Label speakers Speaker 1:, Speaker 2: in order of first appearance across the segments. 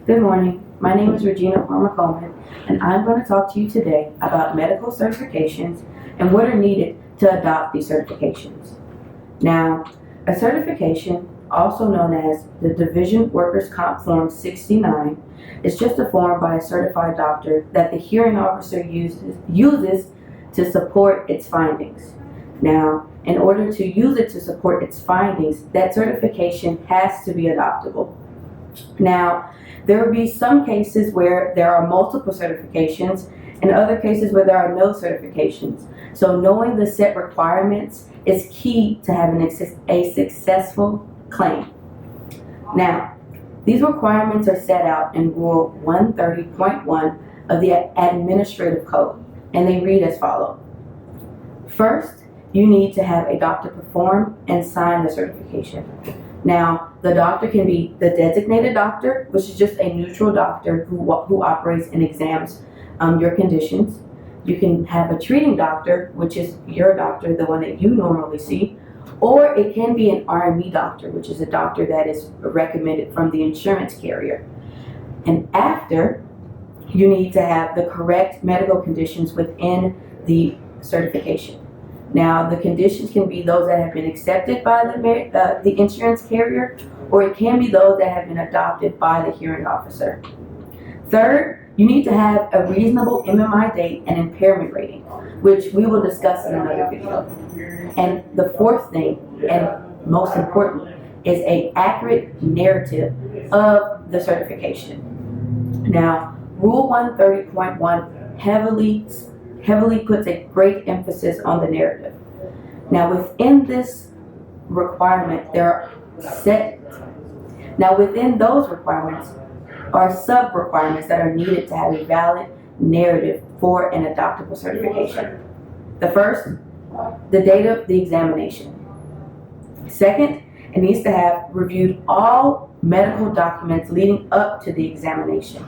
Speaker 1: Good morning. My name is Regina Palmer-Coleman, and I'm going to talk to you today about medical certifications and what are needed to adopt these certifications. Now, a certification, also known as the Division Workers' Comp Form 69, is just a form by a certified doctor that the hearing officer uses to support its findings. Now, in order to use it to support its findings, that certification has to be adoptable. Now, there will be some cases where there are multiple certifications and other cases where there are no certifications. So knowing the set requirements is key to having a successful claim. Now, these requirements are set out in Rule 130.1 of the Administrative Code, and they read as follows. First, you need to have a doctor perform and sign the certification. Now, the doctor can be the designated doctor, which is just a neutral doctor who operates and examines your conditions. You can have a treating doctor, which is your doctor, the one that you normally see, or it can be an RME doctor, which is a doctor that is recommended from the insurance carrier. And after, you need to have the correct medical conditions within the certification. Now, the conditions can be those that have been accepted by the insurance carrier, or it can be those that have been adopted by the hearing officer. Third, you need to have a reasonable MMI date and impairment rating, which we will discuss in another video. And the fourth thing, and most important, is an accurate narrative of the certification. Now, Rule 130.1 heavily puts a great emphasis on the narrative. Now, within this requirement, within those requirements are sub-requirements that are needed to have a valid narrative for an adoptable certification. The first, the date of the examination. Second, it needs to have reviewed all medical documents leading up to the examination.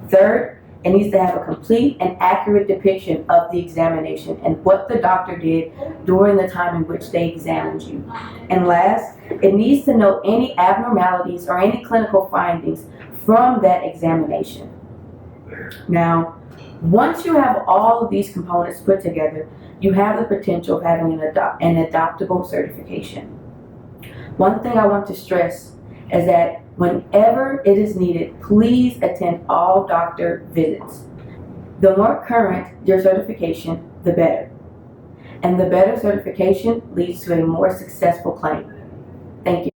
Speaker 1: Third, it needs to have a complete and accurate depiction of the examination and what the doctor did during the time in which they examined you. And last, it needs to know any abnormalities or any clinical findings from that examination. Now, once you have all of these components put together, you have the potential of having an adoptable certification. One thing I want to stress is that whenever it is needed, please attend all doctor visits. The more current your certification, the better. And the better certification leads to a more successful claim. Thank you.